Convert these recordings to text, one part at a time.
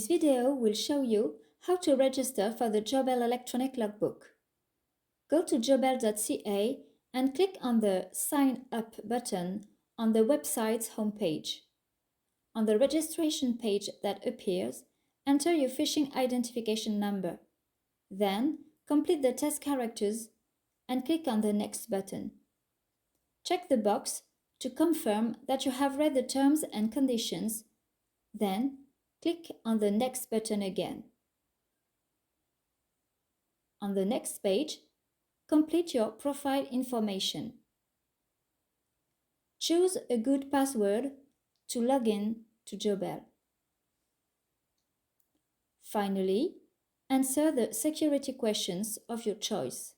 This video will show you how to register for the JOBEL electronic logbook. Go to jobel.ca and click on the Sign Up button on the website's homepage. On the registration page that appears, enter your phishing identification number. Then, complete the test characters and click on the Next button. Check the box to confirm that you have read the terms and conditions. Then, click on the Next button again. On the next page, complete your profile information. Choose a good password to log in to JOBEL. Finally, answer the security questions of your choice.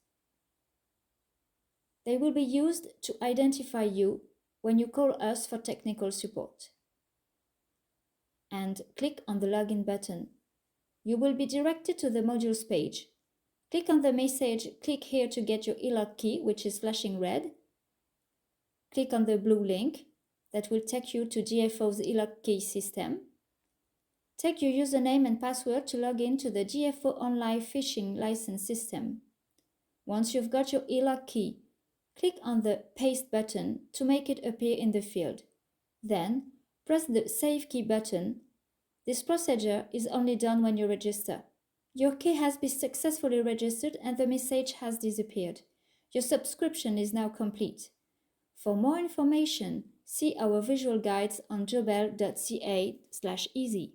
They will be used to identify you when you call us for technical support. And click on the Login button. You will be directed to the modules page. Click on the message "Click here to get your e-log key," which is flashing red. Click on the blue link that will take you to GFO's e-log key system. Take your username and password to log in to the GFO online phishing license system. Once you've got your e-log key, click on the Paste button to make it appear in the field. Then, press the Save Key button. This procedure is only done when you register. Your key has been successfully registered and the message has disappeared. Your subscription is now complete. For more information, see our visual guides on jobel.ca/easy.